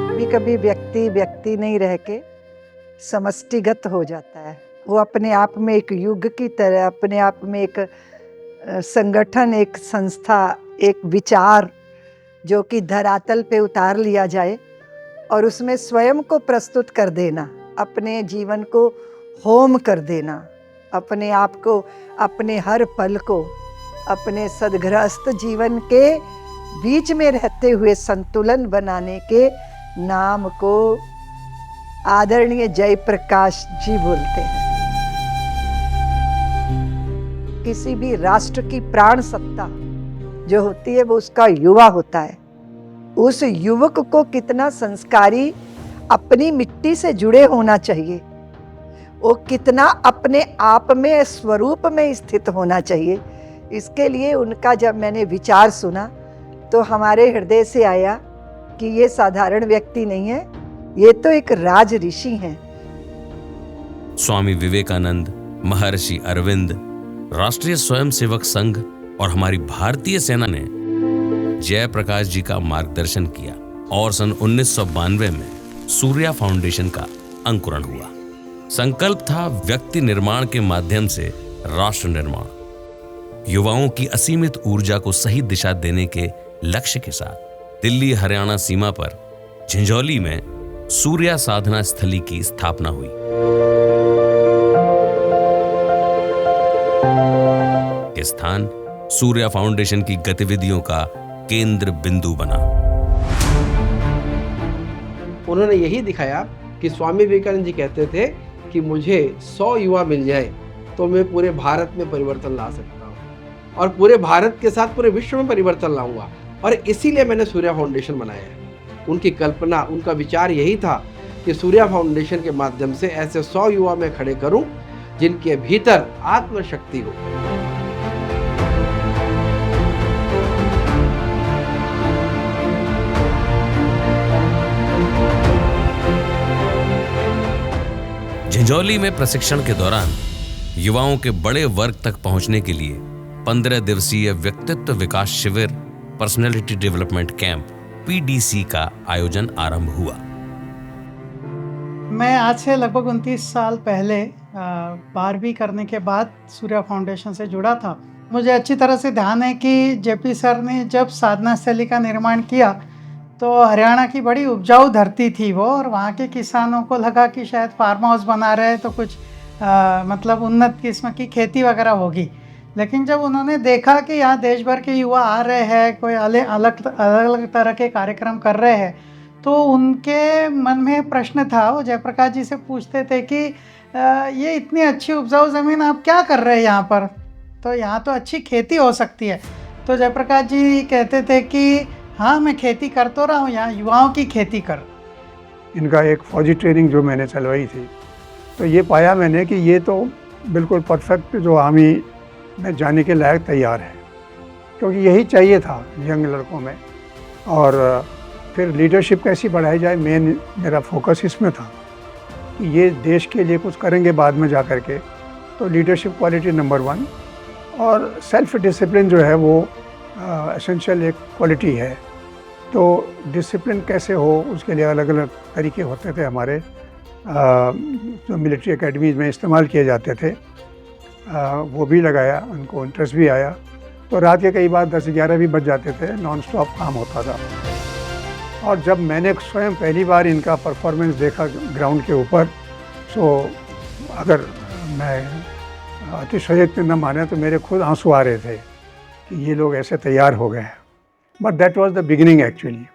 कभी कभी व्यक्ति व्यक्ति नहीं रह के समष्टिगत हो जाता है। वो अपने आप में एक युग की तरह, अपने आप में एक संगठन, एक संस्था, एक विचार जो कि धरातल पे उतार लिया जाए और उसमें स्वयं को प्रस्तुत कर देना, अपने जीवन को होम कर देना, अपने आप को, अपने हर पल को, अपने सदगृहस्थ जीवन के बीच में रहते हुए संतुलन बनाने के नाम को आदरणीय जयप्रकाश जी बोलते हैं। किसी भी राष्ट्र की प्राण सत्ता जो होती है वो उसका युवा होता है। उस युवक को कितना संस्कारी, अपनी मिट्टी से जुड़े होना चाहिए, वो कितना अपने आप में, स्वरूप में स्थित होना चाहिए। इसके लिए उनका जब मैंने विचार सुना तो हमारे हृदय से आया कि ये साधारण व्यक्ति नहीं है, ये तो एक राज ऋषि हैं। स्वामी विवेकानंद, महर्षि अरविंद, राष्ट्रीय स्वयंसेवक संघ और हमारी भारतीय सेना ने जयप्रकाश जी का मार्गदर्शन किया और सन 1992 में सूर्या फाउंडेशन का अंकुरण हुआ। संकल्प था व्यक्ति निर्माण के माध्यम से राष्ट्र निर्माण। युवाओं की असीमित ऊर्जा को सही दिशा देने के लक्ष्य के साथ दिल्ली हरियाणा सीमा पर झिंझौली में सूर्या साधना स्थली की स्थापना हुई। ये स्थान सूर्या फाउंडेशन की गतिविधियों का केंद्र बिंदु बना। उन्होंने यही दिखाया कि स्वामी विवेकानंद जी कहते थे कि मुझे 100 युवा मिल जाए तो मैं पूरे भारत में परिवर्तन ला सकता हूँ और पूरे भारत के साथ पूरे विश्व में परिवर्तन लाऊंगा। और इसीलिए मैंने सूर्या फाउंडेशन बनाया है। उनकी कल्पना, उनका विचार यही था कि सूर्या फाउंडेशन के माध्यम से ऐसे 100 युवा मैं खड़े करूं जिनके भीतर आत्मशक्ति हो। झिंझौली में प्रशिक्षण के दौरान युवाओं के बड़े वर्ग तक पहुंचने के लिए 15 दिवसीय व्यक्तित्व विकास शिविर, पर्सनैलिटी डेवलपमेंट कैंप PDC का आयोजन आरंभ हुआ। मैं आज से लगभग 29 साल पहले 12वीं करने के बाद सूर्या फाउंडेशन से जुड़ा था। मुझे अच्छी तरह से ध्यान है कि जेपी सर ने जब साधना स्थली का निर्माण किया तो हरियाणा की बड़ी उपजाऊ धरती थी वो, और वहाँ के किसानों को लगा कि शायद फार्म हाउस बना रहे तो कुछ मतलब उन्नत किस्म की खेती वगैरह होगी। लेकिन जब उन्होंने देखा कि यहाँ देश भर के युवा आ रहे हैं, कोई अलग अलग तरह के कार्यक्रम कर रहे हैं, तो उनके मन में प्रश्न था। वो जयप्रकाश जी से पूछते थे कि ये इतनी अच्छी उपजाऊ ज़मीन आप क्या कर रहे हैं यहाँ पर, तो यहाँ तो अच्छी खेती हो सकती है। तो जयप्रकाश जी कहते थे कि हाँ, मैं खेती कर तो रहा हूँ, यहाँ युवाओं की खेती कर। इनका एक फौजी ट्रेनिंग जो मैंने चलवाई थी, तो ये पाया मैंने कि ये तो बिल्कुल परफेक्ट जो आर्मी में जाने के लायक तैयार है, क्योंकि यही चाहिए था यंग लड़कों में। और फिर लीडरशिप कैसी बढ़ाई जाए, मेरा फोकस इसमें था कि ये देश के लिए कुछ करेंगे बाद में जा कर के, तो लीडरशिप क्वालिटी नंबर 1 और सेल्फ डिसिप्लिन जो है वो एसेंशियल एक क्वालिटी है। तो डिसिप्लिन कैसे हो उसके लिए अलग अलग तरीके होते थे हमारे, जो मिलिट्री एकेडमीज़ में इस्तेमाल किए जाते थे, वो भी लगाया, उनको इंटरेस्ट भी आया। तो रात के कई बार 10-11 भी बज जाते थे, नॉन स्टॉप काम होता था। और जब मैंने स्वयं पहली बार इनका परफॉर्मेंस देखा ग्राउंड के ऊपर, तो अगर मैं अतिशयोक्ति न माने तो मेरे खुद आंसू आ रहे थे कि ये लोग ऐसे तैयार हो गए हैं। But that was the beginning actually.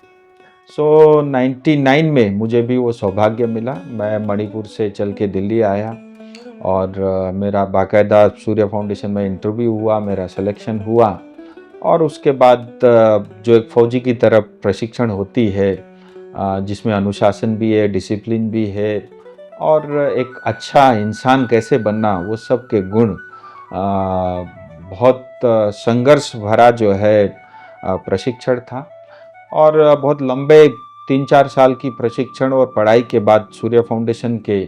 So 99 में मुझे भी वो सौभाग्य मिला। मैं मणिपुर से चल के दिल्ली आया और मेरा बाकायदा सूर्या फाउंडेशन में इंटरव्यू हुआ, मेरा सिलेक्शन हुआ। और उसके बाद जो एक फ़ौजी की तरफ प्रशिक्षण होती है, जिसमें अनुशासन भी है, डिसिप्लिन भी है और एक अच्छा इंसान कैसे बनना, वो सब के गुण, बहुत संघर्ष भरा जो है प्रशिक्षण था। और बहुत लंबे 3-4 साल की प्रशिक्षण और पढ़ाई के बाद सूर्या फाउंडेशन के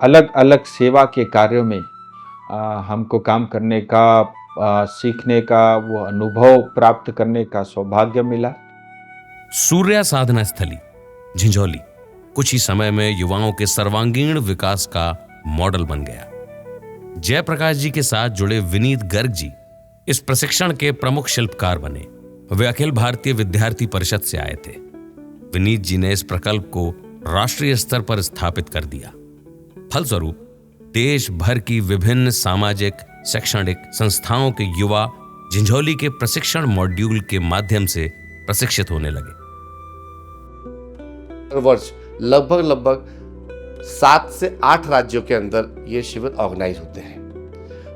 अलग अलग सेवा के कार्यों में हमको काम करने का, सीखने का, वो अनुभव प्राप्त करने का सौभाग्य मिला। सूर्या साधना स्थली झिंझोली कुछ ही समय में युवाओं के सर्वांगीण विकास का मॉडल बन गया। जयप्रकाश जी के साथ जुड़े विनीत गर्ग जी इस प्रशिक्षण के प्रमुख शिल्पकार बने। वे अखिल भारतीय विद्यार्थी परिषद से आए थे। विनीत जी ने इस प्रकल्प को राष्ट्रीय स्तर पर स्थापित कर दिया। फलस्वरूप देश भर की विभिन्न सामाजिक शैक्षणिक संस्थाओं के युवा झिंझोली के प्रशिक्षण मॉड्यूल के माध्यम से प्रशिक्षित होने लगे। हर वर्ष लगभग 7 से 8 राज्यों के अंदर ये शिविर ऑर्गेनाइज होते हैं।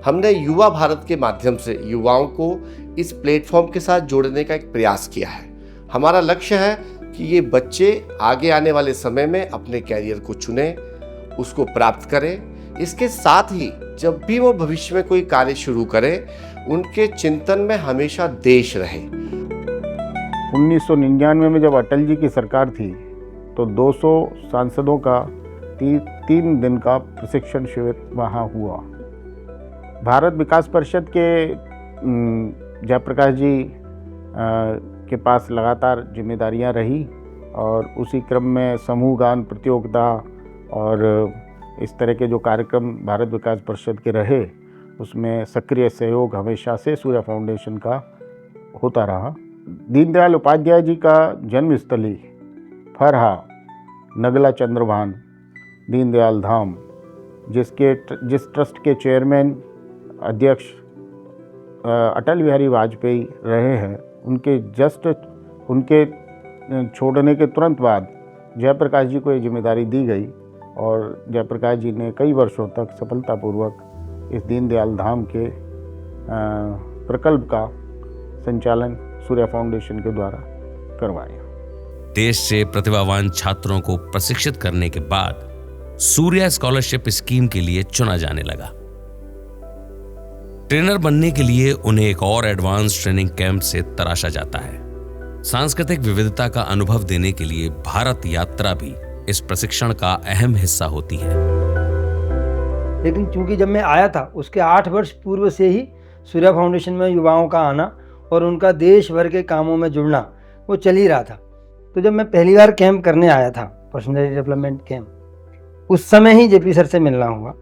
हमने युवा भारत के माध्यम से युवाओं को इस प्लेटफॉर्म के साथ जोड़ने का एक प्रयास किया है। हमारा लक्ष्य है कि ये बच्चे आगे आने वाले समय में अपने कैरियर को चुनें, उसको प्राप्त करें। इसके साथ ही जब भी वो भविष्य में कोई कार्य शुरू करें, उनके चिंतन में हमेशा देश रहे। 1999 में जब अटल जी की सरकार थी तो 200 सांसदों का 3 दिन का प्रशिक्षण शिविर वहाँ हुआ। भारत विकास परिषद के जयप्रकाश जी के पास लगातार जिम्मेदारियां रही और उसी क्रम में समूह गान प्रतियोगिता और इस तरह के जो कार्यक्रम भारत विकास परिषद के रहे, उसमें सक्रिय सहयोग हमेशा से सूर्या फाउंडेशन का होता रहा। दीनदयाल उपाध्याय जी का जन्मस्थली फरहा नगला चंद्रभान दीनदयाल धाम, जिस ट्रस्ट के चेयरमैन अध्यक्ष अटल बिहारी वाजपेयी रहे हैं, उनके छोड़ने के तुरंत बाद जयप्रकाश जी को ये जिम्मेदारी दी गई और जयप्रकाश जी ने कई वर्षों तक सफलतापूर्वक इस दीनदयाल धाम के प्रकल्प का संचालन सूर्या फाउंडेशन के द्वारा करवाया। देश से प्रतिभावान छात्रों को प्रशिक्षित करने के बाद सूर्या स्कॉलरशिप स्कीम के लिए चुना जाने लगा। ट्रेनर बनने के लिए उन्हें एक और एडवांस ट्रेनिंग कैंप से तराशा जाता है। सांस्कृतिक विविधता का अनुभव देने के लिए भारत यात्रा भी इस प्रशिक्षण का अहम हिस्सा होती है। लेकिन चूंकि जब मैं आया था उसके 8 वर्ष पूर्व से ही सूर्या फाउंडेशन में युवाओं का आना और उनका देश भर के कामों में जुड़ना वो चल ही रहा था। तो जब मैं पहली बार कैंप करने आया था, पर्सनैलिटी डेवलपमेंट कैंप, उस समय ही जेपी सर से मिलना हुआ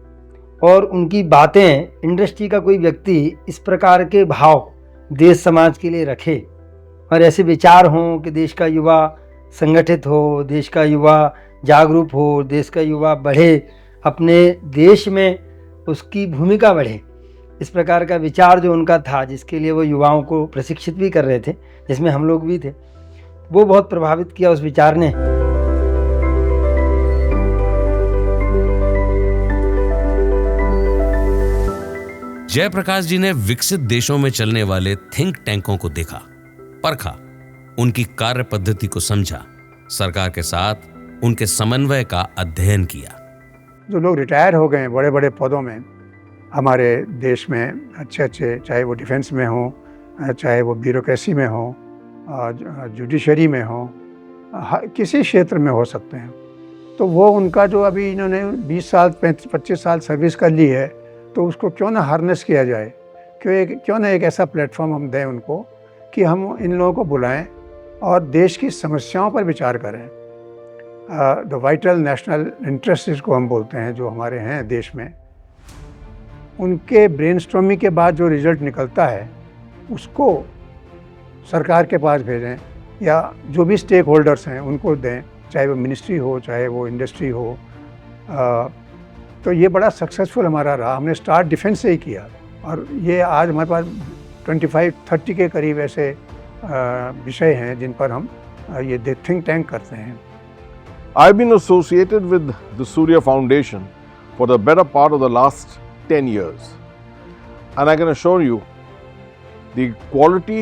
और उनकी बातें, इंडस्ट्री का कोई व्यक्ति इस प्रकार के भाव देश समाज के लिए रखे और ऐसे विचार हों कि देश का युवा संगठित हो, देश का युवा जागरूक हो, देश का युवा बढ़े, अपने देश में उसकी भूमिका बढ़े, इस प्रकार का विचार जो उनका था, जिसके लिए वो युवाओं को प्रशिक्षित भी कर रहे थे, जिसमें हम लोग भी थे, वो बहुत प्रभावित किया उस विचार ने। जयप्रकाश जी ने विकसित देशों में चलने वाले थिंक टैंकों को देखा, परखा, उनकी कार्य पद्धति को समझा, सरकार के साथ उनके समन्वय का अध्ययन किया। जो लोग रिटायर हो गए बड़े बड़े पदों में हमारे देश में, अच्छे चाहे वो डिफेंस में हो, चाहे वो ब्यूरोक्रेसी में हो, जुडिशरी में हो, किसी क्षेत्र में हो सकते हैं, तो वो उनका जो अभी इन्होंने 20 साल 25 साल सर्विस कर ली है, तो उसको क्यों ना हार्नेस किया जाए, क्यों ना एक ऐसा प्लेटफॉर्म हम दें उनको कि हम इन लोगों को बुलाएं और देश की समस्याओं पर विचार करें। द वाइटल नेशनल इंटरेस्ट जिसको हम बोलते हैं, जो हमारे हैं देश में, उनके ब्रेनस्टॉर्मिंग के बाद जो रिजल्ट निकलता है उसको सरकार के पास भेजें या जो भी स्टेक होल्डर्स हैं उनको दें, चाहे वो मिनिस्ट्री हो, चाहे वो इंडस्ट्री हो। तो ये बड़ा सक्सेसफुल हमारा रहा। हमने स्टार्ट डिफेंस से ही किया और ये आज हमारे पास 25-30 के करीब ऐसे विषय हैं जिन पर हम ये थिंक टैंक करते हैं। I've been associated with the Surya Foundation for the better part of the last 10 years, and I can assure you the quality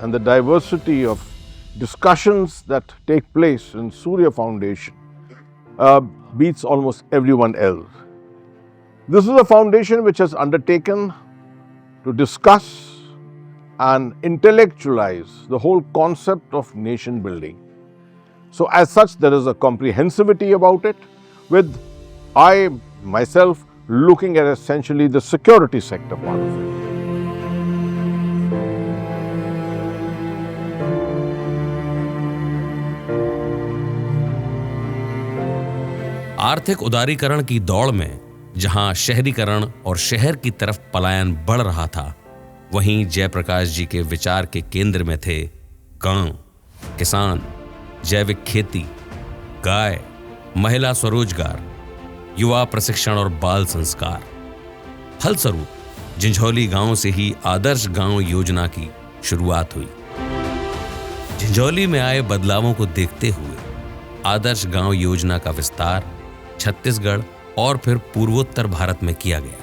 and the diversity of discussions that take place in Surya Foundation beats almost everyone else. This is a foundation which has undertaken to discuss and intellectualize the whole concept of nation building. So as such, there is a comprehensivity about it, with I myself looking at essentially the security sector part of it. आर्थिक उदारीकरण की दौड़ में जहां शहरीकरण और शहर की तरफ पलायन बढ़ रहा था, वहीं जयप्रकाश जी के विचार के केंद्र में थे गांव, किसान, जैविक खेती, गाय, महिला स्वरोजगार, युवा प्रशिक्षण और बाल संस्कार। फलस्वरूप झिंझोली गांव से ही आदर्श गांव योजना की शुरुआत हुई। झिंझोली में आए बदलावों को देखते हुए आदर्श गांव योजना का विस्तार छत्तीसगढ़ और फिर पूर्वोत्तर भारत में किया गया।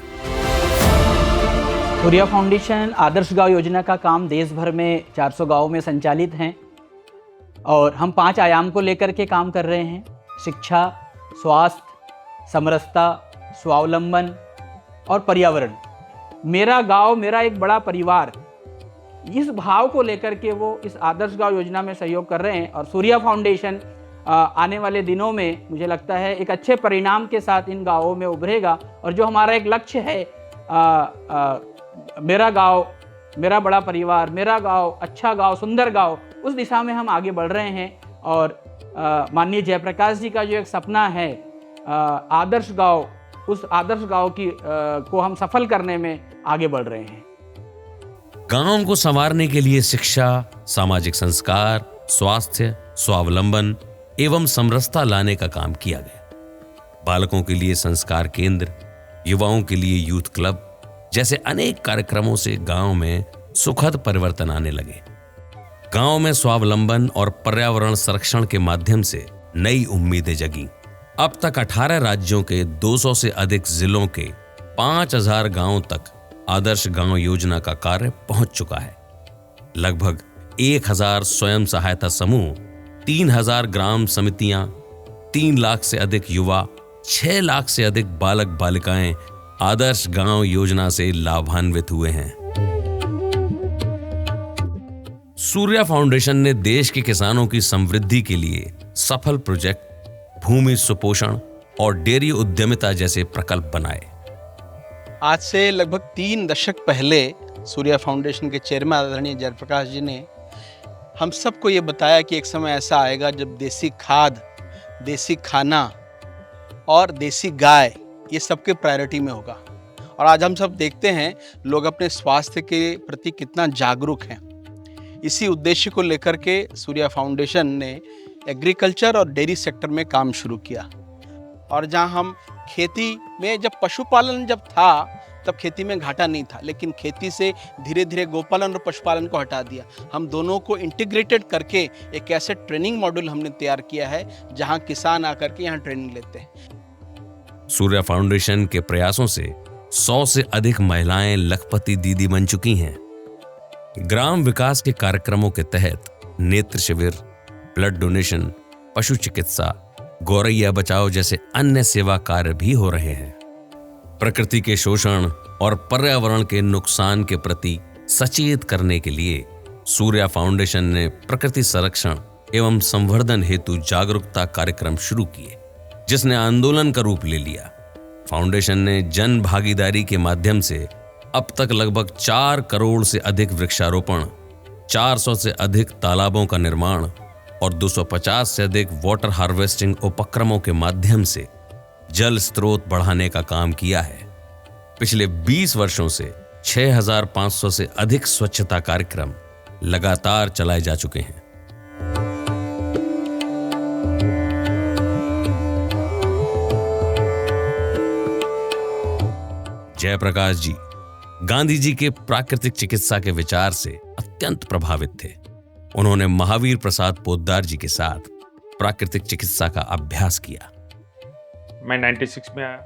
सूर्या फाउंडेशन आदर्श गांव योजना का काम देश भर में 400 गांवों में संचालित हैं और हम 5 आयाम को लेकर के काम कर रहे हैं: शिक्षा, स्वास्थ्य, समरसता, स्वावलंबन और पर्यावरण। मेरा गांव मेरा एक बड़ा परिवार, इस भाव को लेकर के वो इस आदर्श गांव योजना में सहयोग कर रहे हैं और सूर्या फाउंडेशन आने वाले दिनों में मुझे लगता है एक अच्छे परिणाम के साथ इन गांवों में उभरेगा। और जो हमारा एक लक्ष्य है, मेरा गांव मेरा बड़ा परिवार, मेरा गांव अच्छा गांव, सुंदर गांव, उस दिशा में हम आगे बढ़ रहे हैं। और माननीय जयप्रकाश जी का जो एक सपना है आदर्श गांव, उस आदर्श गांव की को हम सफल करने में आगे बढ़ रहे हैं। गांव को संवारने के लिए शिक्षा, सामाजिक संस्कार, स्वास्थ्य, स्वावलंबन एवं समरसता लाने का काम किया गया। बालकों के लिए संस्कार केंद्र, युवाओं के लिए यूथ क्लब जैसे अनेक कार्यक्रमों से गांव में सुखद परिवर्तन आने लगे। गांव में स्वावलंबन और पर्यावरण संरक्षण के माध्यम से नई उम्मीदें जगी। अब तक 18 राज्यों के 200 से अधिक जिलों के 5000 गांवों तक आदर्श गांव योजना का कार्य पहुंच चुका है। लगभग 1000 स्वयं सहायता समूह, 3000 ग्राम समितियां, 3 लाख से अधिक युवा, 6 लाख से अधिक बालक बालिकाएं आदर्श गांव योजना से लाभान्वित हुए हैं। सूर्या फाउंडेशन ने देश के किसानों की समृद्धि के लिए सफल प्रोजेक्ट भूमि सुपोषण और डेयरी उद्यमिता जैसे प्रकल्प बनाए। आज से लगभग 3 दशक पहले सूर्या फाउंडेशन के चेयरमैन आदरणीय जयप्रकाश जी ने हम सबको ये बताया कि एक समय ऐसा आएगा जब देसी खाद, देसी खाना और देसी गाय ये सबके प्रायोरिटी में होगा। और आज हम सब देखते हैं लोग अपने स्वास्थ्य के प्रति कितना जागरूक हैं। इसी उद्देश्य को लेकर के सूर्या फाउंडेशन ने एग्रीकल्चर और डेयरी सेक्टर में काम शुरू किया। और जहां हम खेती में, जब पशुपालन जब था तब खेती में घाटा नहीं था, लेकिन खेती से धीरे धीरे गोपालन और पशुपालन को हटा दिया। हम दोनों को इंटीग्रेटेड करके एक ऐसे ट्रेनिंग मॉड्यूल हमने तैयार किया है जहां किसान आकर के यहाँ ट्रेनिंग लेते हैं। सूर्या फाउंडेशन के प्रयासों से 100 से अधिक महिलाएं लखपति दीदी बन चुकी हैं। ग्राम विकास के कार्यक्रमों के तहत नेत्र शिविर, ब्लड डोनेशन, पशु चिकित्सा, गौरैया बचाओ जैसे अन्य सेवा कार्य भी हो रहे हैं। प्रकृति के शोषण और पर्यावरण के नुकसान के प्रति सचेत करने के लिए सूर्या फाउंडेशन ने प्रकृति संरक्षण एवं संवर्धन हेतु जागरूकता कार्यक्रम शुरू किए, जिसने आंदोलन का रूप ले लिया। फाउंडेशन ने जन भागीदारी के माध्यम से अब तक लगभग 4 करोड़ से अधिक वृक्षारोपण, 400 से अधिक तालाबों का निर्माण और 250 से अधिक वाटर हार्वेस्टिंग उपक्रमों के माध्यम से जल स्रोत बढ़ाने का काम किया है। पिछले 20 वर्षों से 6500 से अधिक स्वच्छता कार्यक्रम लगातार चलाए जा चुके हैं। जयप्रकाश जी गांधी जी के प्राकृतिक चिकित्सा के विचार से अत्यंत प्रभावित थे। उन्होंने महावीर प्रसाद पोद्दार जी के साथ प्राकृतिक चिकित्सा का अभ्यास किया। मैं 96 में आया,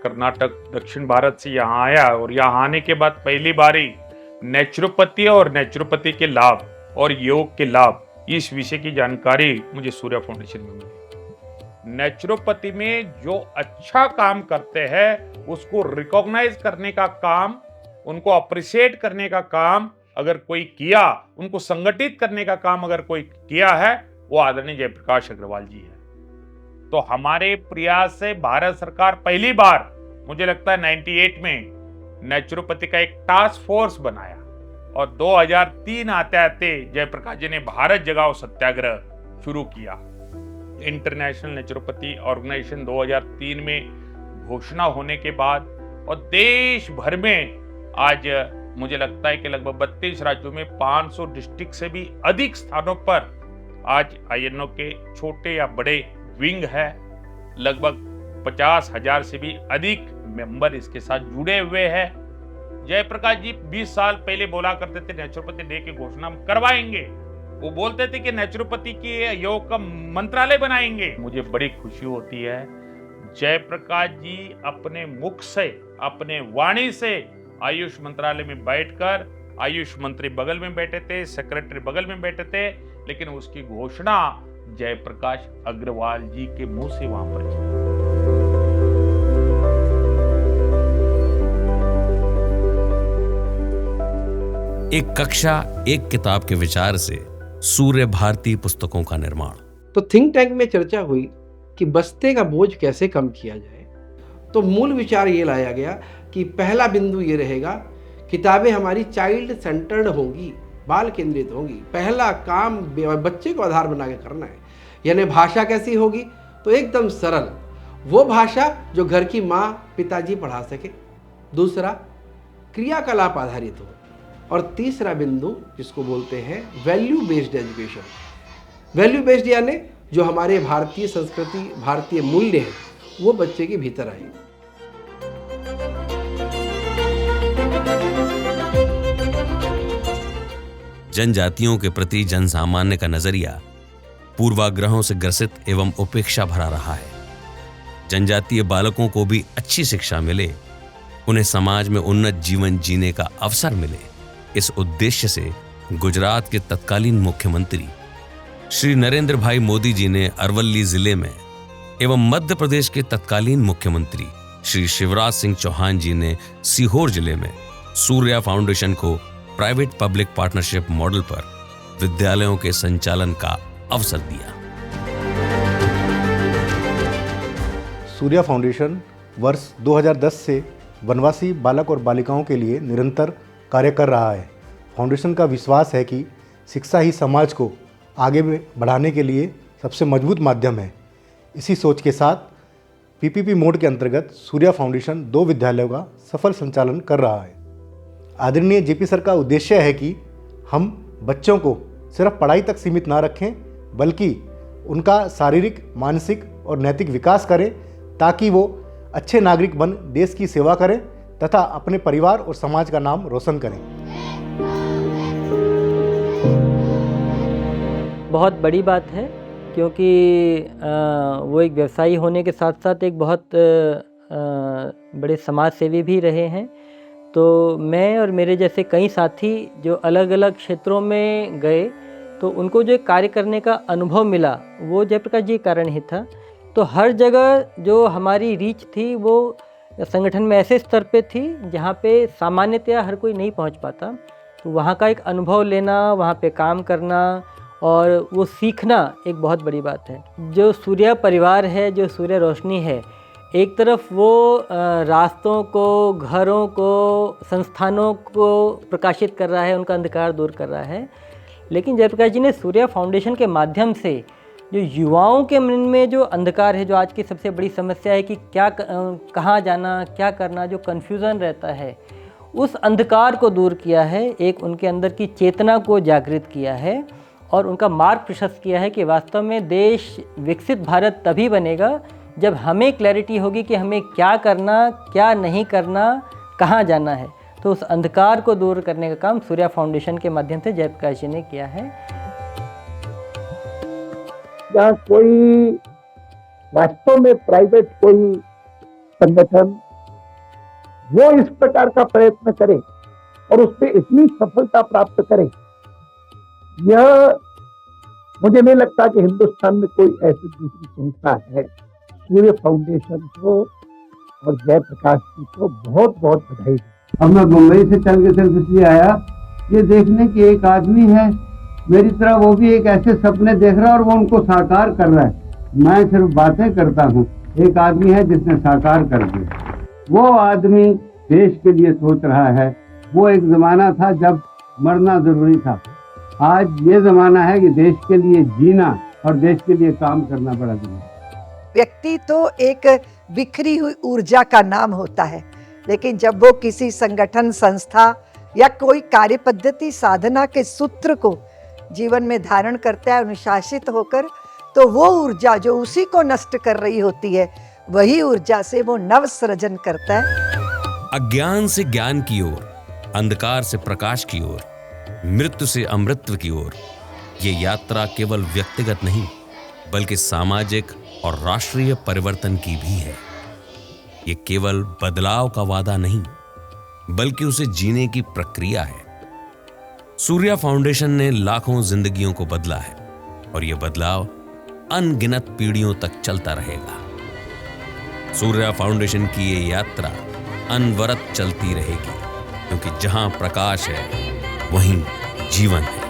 कर्नाटक दक्षिण भारत से यहाँ आया और यहाँ आने के बाद पहली बारी नेचुरोपैथी और नेचुरोपैथी के लाभ और योग के लाभ, इस विषय की जानकारी मुझे सूर्या फाउंडेशन में मिली। नेचुरोपैथी में जो अच्छा काम करते हैं उसको रिकॉग्नाइज करने का काम, उनको अप्रिशिएट करने का काम अगर कोई किया, उनको संगठित करने का काम अगर कोई किया है, वो आदरणीय जयप्रकाश अग्रवाल जी है। तो हमारे प्रयास से भारत सरकार पहली बार मुझे लगता है 98 में नेचुरोपैथी का एक टास्क फोर्स बनाया और 2003 आते आते जयप्रकाश जी ने भारत जगाओ सत्याग्रह शुरू किया। इंटरनेशनल नेचुरोपैथी ऑर्गेनाइजेशन 2003 में घोषणा होने के बाद और देश भर में आज मुझे लगता है कि लगभग 32 राज्यों में 500 डिस्ट्रिक्ट से भी अधिक स्थानों पर आज INO के छोटे या बड़े विंग है। लगभग 50,000 से भी अधिक मेंबर इसके साथ जुड़े हुए हैं। जयप्रकाश जी 20 साल पहले बोला करते थे नेचुरोपैथी डे की घोषणा हम करवाएंगे। वो बोलते थे कि नेचुरोपैथी के योग का मंत्रालय बनाएंगे। मुझे बड़ी खुशी होती है जयप्रकाश जी अपने मुख से, अपने वाणी से आयुष मंत्रालय में बैठकर, आयुष मंत्री बगल में बैठे थे, सेक्रेटरी बगल में बैठे थे, लेकिन उसकी घोषणा जयप्रकाश अग्रवाल जी के मुंह से वहां पर की। एक कक्षा एक किताब के विचार से सूर्य भारती पुस्तकों का निर्माण। तो थिंक टैंक में चर्चा हुई कि बस्ते का बोझ कैसे कम किया जाए। तो मूल विचार ये लाया गया कि पहला बिंदु ये रहेगा, किताबें हमारी चाइल्ड सेंटर्ड होंगी, बाल केंद्रित होंगी। पहला काम बच्चे को आधार बना के करना है। यानी भाषा कैसी होगी, तो एकदम सरल, वो भाषा जो घर की माँ पिताजी पढ़ा सके। दूसरा, क्रियाकलाप आधारित हो। और तीसरा बिंदु जिसको बोलते हैं value based education. Value based यानी जो हमारे भारतीय संस्कृति, भारतीय मूल्य हैं, वो बच्चे के भीतर आए। जनजातियों के प्रति जनसामान्य का नजरिया पूर्वाग्रहों से ग्रसित एवं उपेक्षा भरा रहा है। जनजातीय बालकों को भी अच्छी शिक्षा मिले, उन्हें समाज में उन्नत जीवन जीने का अवसर मिले। इस उद्देश्य से गुजरात के तत्कालीन मुख्यमंत्री श्री नरेंद्र भाई मोदी जी ने अरवल्ली जिले में एवं मध्य प्रदेश के तत्कालीन मुख्यमंत्री श्री शिवराज सिंह चौहान जी ने सीहोर जिले में सूर्या फाउंडेशन को प्राइवेट पब्लिक पार्टनरशिप मॉडल पर विद्यालयों के संचालन का अवसर दिया। सूर्या फाउंडेशन वर्ष 2010 से वनवासी बालक और बालिकाओं के लिए निरंतर कार्य कर रहा है। फाउंडेशन का विश्वास है कि शिक्षा ही समाज को आगे बढ़ाने के लिए सबसे मजबूत माध्यम है। इसी सोच के साथ PPP मोड के अंतर्गत सूर्या फाउंडेशन 2 विद्यालयों का सफल संचालन कर रहा है। आदरणीय JP सर का उद्देश्य है कि हम बच्चों को सिर्फ पढ़ाई तक सीमित ना रखें, बल्कि उनका शारीरिक, मानसिक और नैतिक विकास करें, ताकि वो अच्छे नागरिक बन देश की सेवा करें तथा अपने परिवार और समाज का नाम रोशन करें। बहुत बड़ी बात है, क्योंकि वो एक व्यवसायी होने के साथ साथ एक बहुत बड़े समाज सेवी भी रहे हैं। तो मैं और मेरे जैसे कई साथी जो अलग अलग क्षेत्रों में गए, तो उनको जो कार्य करने का अनुभव मिला वो जयप्रकाश जी के कारण ही था। तो हर जगह जो हमारी रीच थी वो संगठन में ऐसे स्तर पे थी जहाँ पे सामान्यतया हर कोई नहीं पहुँच पाता। तो वहाँ का एक अनुभव लेना, वहाँ पे काम करना और वो सीखना एक बहुत बड़ी बात है। जो सूर्या परिवार है, जो सूर्य रोशनी है, एक तरफ वो रास्तों को, घरों को, संस्थानों को प्रकाशित कर रहा है, उनका अंधकार दूर कर रहा है। लेकिन जयप्रकाश जी ने सूर्या फाउंडेशन के माध्यम से जो युवाओं के मन में जो अंधकार है, जो आज की सबसे बड़ी समस्या है कि क्या कहाँ जाना, क्या करना, जो कन्फ्यूज़न रहता है, उस अंधकार को दूर किया है। एक उनके अंदर की चेतना को जागृत किया है और उनका मार्ग प्रशस्त किया है कि वास्तव में देश विकसित भारत तभी बनेगा जब हमें क्लैरिटी होगी कि हमें क्या करना, क्या नहीं करना, कहाँ जाना है। तो उस अंधकार को दूर करने का काम सूर्या फाउंडेशन के माध्यम से जयप्रकाश जी ने किया है। जहाँ कोई वास्तव में प्राइवेट कोई संगठन वो इस प्रकार का प्रयत्न करे और उससे इतनी सफलता प्राप्त करे, यह मुझे नहीं लगता कि हिंदुस्तान में कोई ऐसी दूसरी संस्था है। सूर्य फाउंडेशन को और जयप्रकाश जी को बहुत बहुत बधाई। अब मैं मुंबई से चल के सिर्फ इसलिए आया ये देखने की एक आदमी है मेरी तरह, वो भी एक ऐसे सपने देख रहा है और वो उनको साकार कर रहा है। मैं सिर्फ बातें करता हूँ, एक आदमी है जिसने साकार कर दिया। वो आदमी देश के लिए सोच रहा है। वो एक जमाना था जब मरना जरूरी था। आज ये जमाना है कि देश के लिए जीना और देश के लिए काम करना बड़ा जरूरी है। व्यक्ति तो एक बिखरी हुई ऊर्जा का नाम होता है, लेकिन जब वो किसी संगठन, संस्था या कोई कार्य पद्धति, साधना के सूत्र को जीवन में धारण करता है अनुशासित होकर, तो वो ऊर्जा जो उसी को नष्ट कर रही होती है, वही ऊर्जा से वो नव सृजन करता है। अज्ञान से ज्ञान की ओर, अंधकार से प्रकाश की ओर, मृत्यु से अमृतत्व की ओर, ये यात्रा केवल व्यक्तिगत नहीं बल्कि सामाजिक और राष्ट्रीय परिवर्तन की भी है। ये केवल बदलाव का वादा नहीं बल्कि उसे जीने की प्रक्रिया है। सूर्या फाउंडेशन ने लाखों जिंदगियों को बदला है और यह बदलाव अनगिनत पीढ़ियों तक चलता रहेगा। सूर्या फाउंडेशन की ये यात्रा अनवरत चलती रहेगी, क्योंकि जहां प्रकाश है वहीं जीवन है।